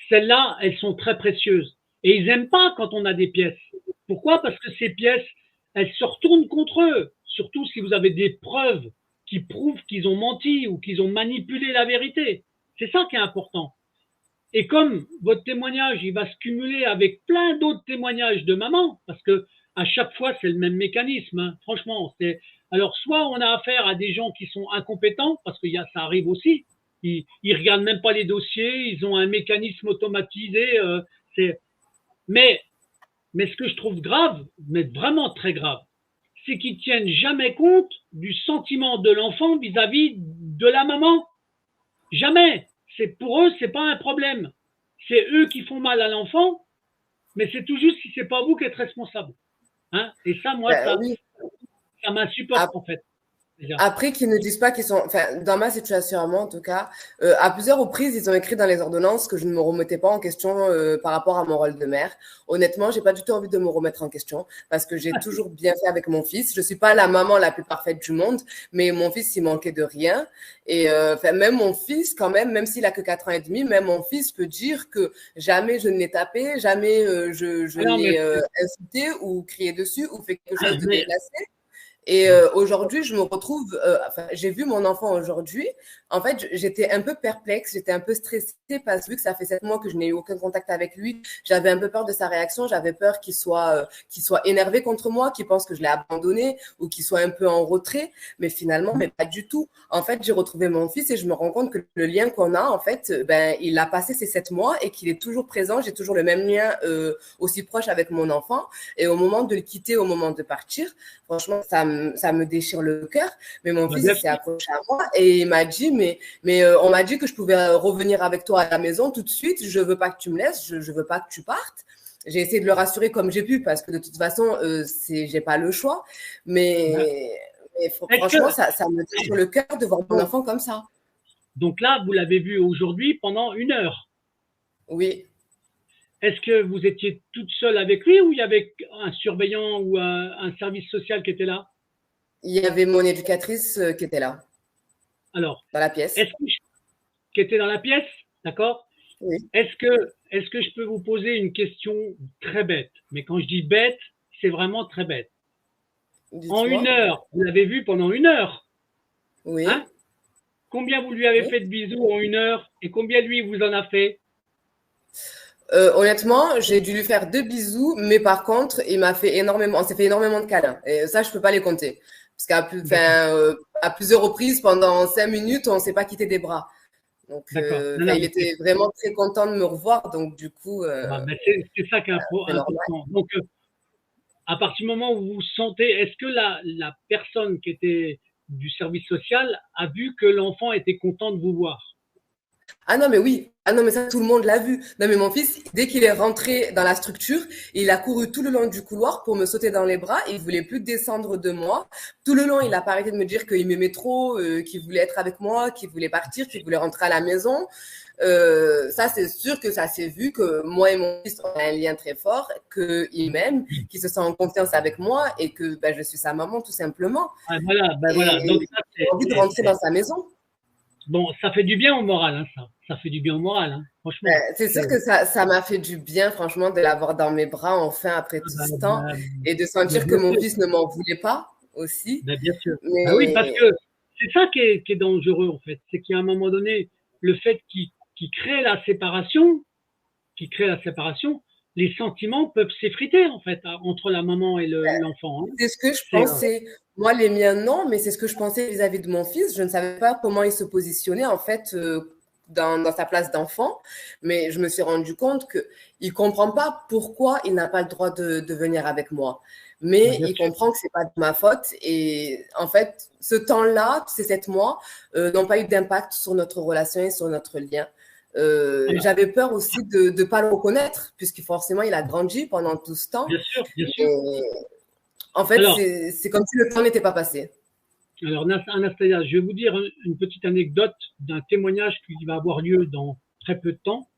celles-là, elles sont très précieuses. Et ils n'aiment pas quand on a des pièces. Pourquoi? Parce que ces pièces, elles se retournent contre eux. Surtout si vous avez des preuves qui prouvent qu'ils ont menti ou qu'ils ont manipulé la vérité. C'est ça qui est important. Et comme votre témoignage, il va se cumuler avec plein d'autres témoignages de mamans, parce que à chaque fois, c'est le même mécanisme, hein. Franchement, alors soit on a affaire à des gens qui sont incompétents, parce que ça arrive aussi, ils regardent même pas les dossiers, ils ont un mécanisme automatisé, mais ce que je trouve grave, mais vraiment très grave, c'est qu'ils tiennent jamais compte du sentiment de l'enfant vis-à-vis de la maman. Jamais. Pour eux, c'est pas un problème. C'est eux qui font mal à l'enfant, mais c'est tout juste si c'est pas vous qui êtes responsable. Hein? Et ça, moi, ça m'insupporte en fait. Après, qu'ils ne disent pas qu'ils sont, enfin, dans ma situation à moi, en tout cas, à plusieurs reprises, ils ont écrit dans les ordonnances que je ne me remettais pas en question par rapport à mon rôle de mère. Honnêtement, j'ai pas du tout envie de me remettre en question parce que j'ai toujours bien fait avec mon fils. Je suis pas la maman la plus parfaite du monde, mais mon fils, il manquait de rien. Et même mon fils, quand même s'il a que 4 ans et demi, même mon fils peut dire que jamais je ne l'ai tapé, jamais je ne l'ai insulté ou crié dessus ou fait quelque chose de déplacé. Et aujourd'hui, je me retrouve, j'ai vu mon enfant aujourd'hui. En fait, j'étais un peu perplexe, j'étais un peu stressée parce que vu que ça fait 7 mois que je n'ai eu aucun contact avec lui, j'avais un peu peur de sa réaction, j'avais peur qu'il soit énervé contre moi, qu'il pense que je l'ai abandonné ou qu'il soit un peu en retrait. Mais finalement, mais pas du tout. En fait, j'ai retrouvé mon fils et je me rends compte que le lien qu'on a, en fait, il a passé ces 7 mois et qu'il est toujours présent. J'ai toujours le même lien aussi proche avec mon enfant. Et au moment de le quitter, au moment de partir, franchement, ça me déchire le cœur. Mais mon fils s'est accroché à moi et il m'a dit, mais on m'a dit que je pouvais revenir avec toi à la maison tout de suite. Je veux pas que tu me laisses, je veux pas que tu partes. J'ai essayé de le rassurer comme j'ai pu parce que de toute façon, j'ai pas le choix. Mais franchement, ça me tient sur le cœur de voir mon enfant comme ça. Donc là, vous l'avez vu aujourd'hui pendant 1 heure. Oui. Est-ce que vous étiez toute seule avec lui ou il y avait un surveillant ou un service social qui était là? Il y avait mon éducatrice qui était là, Alors, dans la pièce. Qui était dans la pièce, d'accord? Oui. Est-ce que je peux vous poser une question très bête? Mais quand je dis bête, c'est vraiment très bête. En 1 heure, vous l'avez vu pendant 1 heure. Oui. Hein? Combien vous lui avez fait de bisous en 1 heure et combien lui vous en a fait? Honnêtement, j'ai dû lui faire 2 bisous, mais par contre, on s'est fait énormément de câlins. Et ça, je peux pas les compter. Parce à plusieurs reprises, pendant 5 minutes, on s'est pas quitté des bras. Donc, il était vraiment très content de me revoir. Donc, du coup, c'est ça qui est important. Donc, à partir du moment où vous vous sentez, est-ce que la personne qui était du service social a vu que l'enfant était content de vous voir? Ah non, mais oui. Ah non, mais ça, tout le monde l'a vu. Non, mais mon fils, dès qu'il est rentré dans la structure, il a couru tout le long du couloir pour me sauter dans les bras. Il voulait plus descendre de moi. Tout le long, il a pas arrêté de me dire qu'il m'aimait trop, qu'il voulait être avec moi, qu'il voulait partir, qu'il voulait rentrer à la maison. Ça, c'est sûr que ça s'est vu que moi et mon fils ont un lien très fort, qu'il m'aime, qu'il se sent en confiance avec moi et que je suis sa maman, tout simplement. Voilà. Donc, j'ai envie de rentrer dans sa maison. Bon, ça fait du bien au moral, hein, ça. Ça fait du bien au moral, hein, franchement. C'est sûr que ça m'a fait du bien, franchement, de l'avoir dans mes bras, enfin, après tout ce temps, et de sentir que mon fils ne m'en voulait pas aussi. Bien sûr. Oui, parce que c'est ça qui est dangereux, en fait. C'est qu'à un moment donné, le fait qu'il crée la séparation, les sentiments peuvent s'effriter, en fait, entre la maman et l'enfant. Hein. C'est ce que je pensais. Moi, les miens, non, mais c'est ce que je pensais vis-à-vis de mon fils. Je ne savais pas comment il se positionnait, en fait, dans sa place d'enfant. Mais je me suis rendu compte qu'il ne comprend pas pourquoi il n'a pas le droit de venir avec moi. Mais il comprend que ce n'est pas de ma faute. Et en fait, ce temps-là, ces 7 mois, n'ont pas eu d'impact sur notre relation et sur notre lien. J'avais peur aussi de ne pas le reconnaître, puisque forcément, il a grandi pendant tout ce temps. Bien sûr, bien sûr. En fait, c'est comme si le temps n'était pas passé. Alors, Anastasia, je vais vous dire une petite anecdote d'un témoignage qui va avoir lieu dans très peu de temps.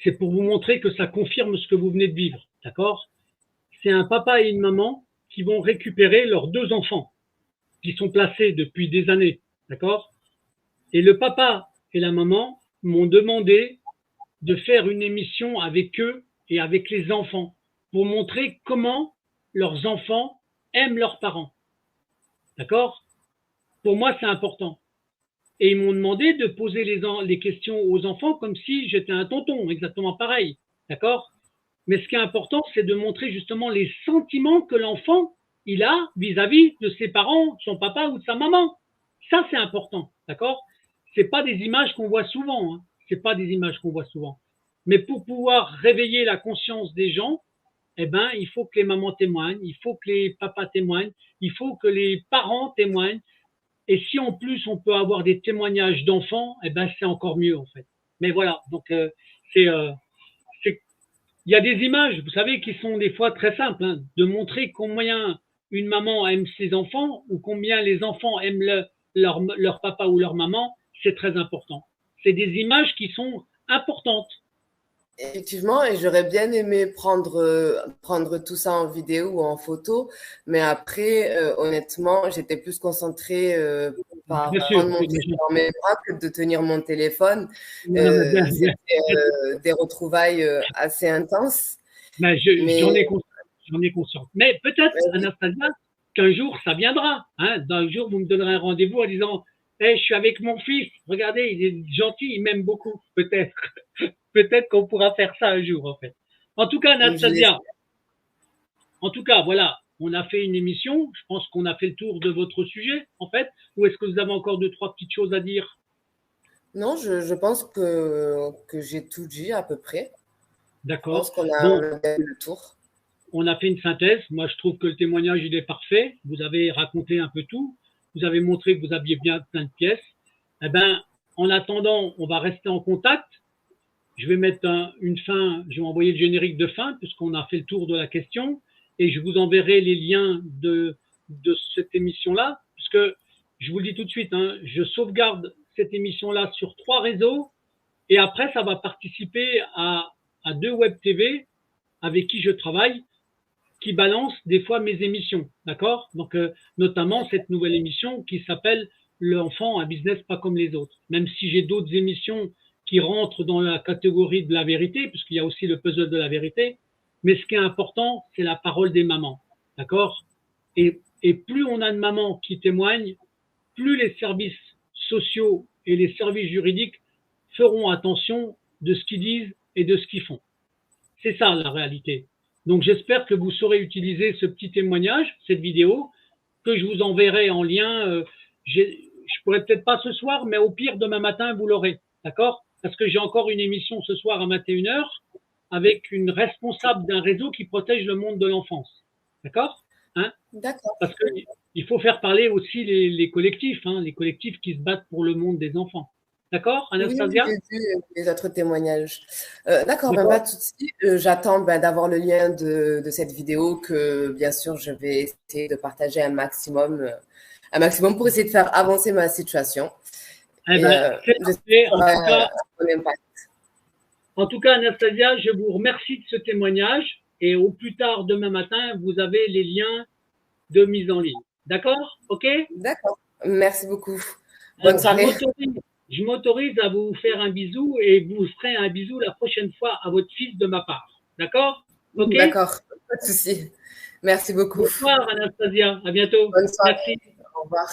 C'est pour vous montrer que ça confirme ce que vous venez de vivre, d'accord? C'est un papa et une maman qui vont récupérer leurs 2 enfants qui sont placés depuis des années, d'accord? Et le papa et la maman m'ont demandé de faire une émission avec eux et avec les enfants pour montrer comment leurs enfants aiment leurs parents. D'accord? Pour moi, c'est important. Et ils m'ont demandé de poser les questions aux enfants comme si j'étais un tonton, exactement pareil. D'accord? Mais ce qui est important, c'est de montrer justement les sentiments que l'enfant il a vis-à-vis de ses parents, son papa ou de sa maman. Ça, c'est important. D'accord? C'est pas des images qu'on voit souvent. Hein. C'est pas des images qu'on voit souvent. Mais pour pouvoir réveiller la conscience des gens, eh ben, il faut que les mamans témoignent, il faut que les papas témoignent, il faut que les parents témoignent. Et si en plus on peut avoir des témoignages d'enfants, eh ben, c'est encore mieux en fait. Mais voilà, donc il y a des images, vous savez, qui sont des fois très simples, hein, de montrer combien une maman aime ses enfants ou combien les enfants aiment leur papa ou leur maman, c'est très important. C'est des images qui sont importantes. Effectivement, et j'aurais bien aimé prendre tout ça en vidéo ou en photo, mais après, honnêtement, j'étais plus concentrée par prendre mon téléphone dans mes bras que de tenir mon téléphone. C'était des retrouvailles assez intenses. Mais j'en ai conscience. Mais peut-être, Anastasia, qu'un jour, ça viendra. Hein. D'un jour, vous me donnerez un rendez-vous en disant hey, je suis avec mon fils, regardez, il est gentil, il m'aime beaucoup. Peut-être. Peut-être qu'on pourra faire ça un jour, en fait. En tout cas, Anastasia, voilà, on a fait une émission. Je pense qu'on a fait le tour de votre sujet, en fait. Ou est-ce que vous avez encore 2-3 petites choses à dire? Non, je pense que j'ai tout dit à peu près. D'accord. Je pense qu'on a fait le tour. On a fait une synthèse. Moi, je trouve que le témoignage, il est parfait. Vous avez raconté un peu tout. Vous avez montré que vous aviez bien plein de pièces. Eh ben, en attendant, on va rester en contact. Je vais mettre une fin, je vais envoyer le générique de fin puisqu'on a fait le tour de la question et je vous enverrai les liens de cette émission-là puisque je vous le dis tout de suite, hein, je sauvegarde cette émission-là sur 3 réseaux et après ça va participer à 2 web TV avec qui je travaille qui balancent des fois mes émissions, d'accord? Donc notamment cette nouvelle émission qui s'appelle L'enfant, un business pas comme les autres. Même si j'ai d'autres émissions qui rentrent dans la catégorie de la vérité, puisqu'il y a aussi le puzzle de la vérité. Mais ce qui est important, c'est la parole des mamans. D'accord? Et plus on a de mamans qui témoignent, plus les services sociaux et les services juridiques feront attention de ce qu'ils disent et de ce qu'ils font. C'est ça la réalité. Donc j'espère que vous saurez utiliser ce petit témoignage, cette vidéo, que je vous enverrai en lien. Je pourrais peut-être pas ce soir, mais au pire demain matin vous l'aurez. D'accord? Parce que j'ai encore une émission ce soir à 21h avec une responsable d'un réseau qui protège le monde de l'enfance. D'accord? Hein? D'accord. Parce qu'il faut faire parler aussi les collectifs, hein, les collectifs qui se battent pour le monde des enfants. D'accord, Anastasia? Oui, j'ai vu les autres témoignages. D'accord, ben, pas tout de suite. J'attends d'avoir le lien de cette vidéo que, bien sûr, je vais essayer de partager un maximum pour essayer de faire avancer ma situation. Eh ben, en tout cas, Anastasia, je vous remercie de ce témoignage et au plus tard demain matin, vous avez les liens de mise en ligne. D'accord? OK? D'accord. Merci beaucoup. Bonne soirée. Je m'autorise à vous faire un bisou et vous ferez un bisou la prochaine fois à votre fils de ma part. D'accord? OK? D'accord. Pas de souci. Merci beaucoup. Bonsoir, Anastasia. À bientôt. Bonne soirée. Merci. Au revoir.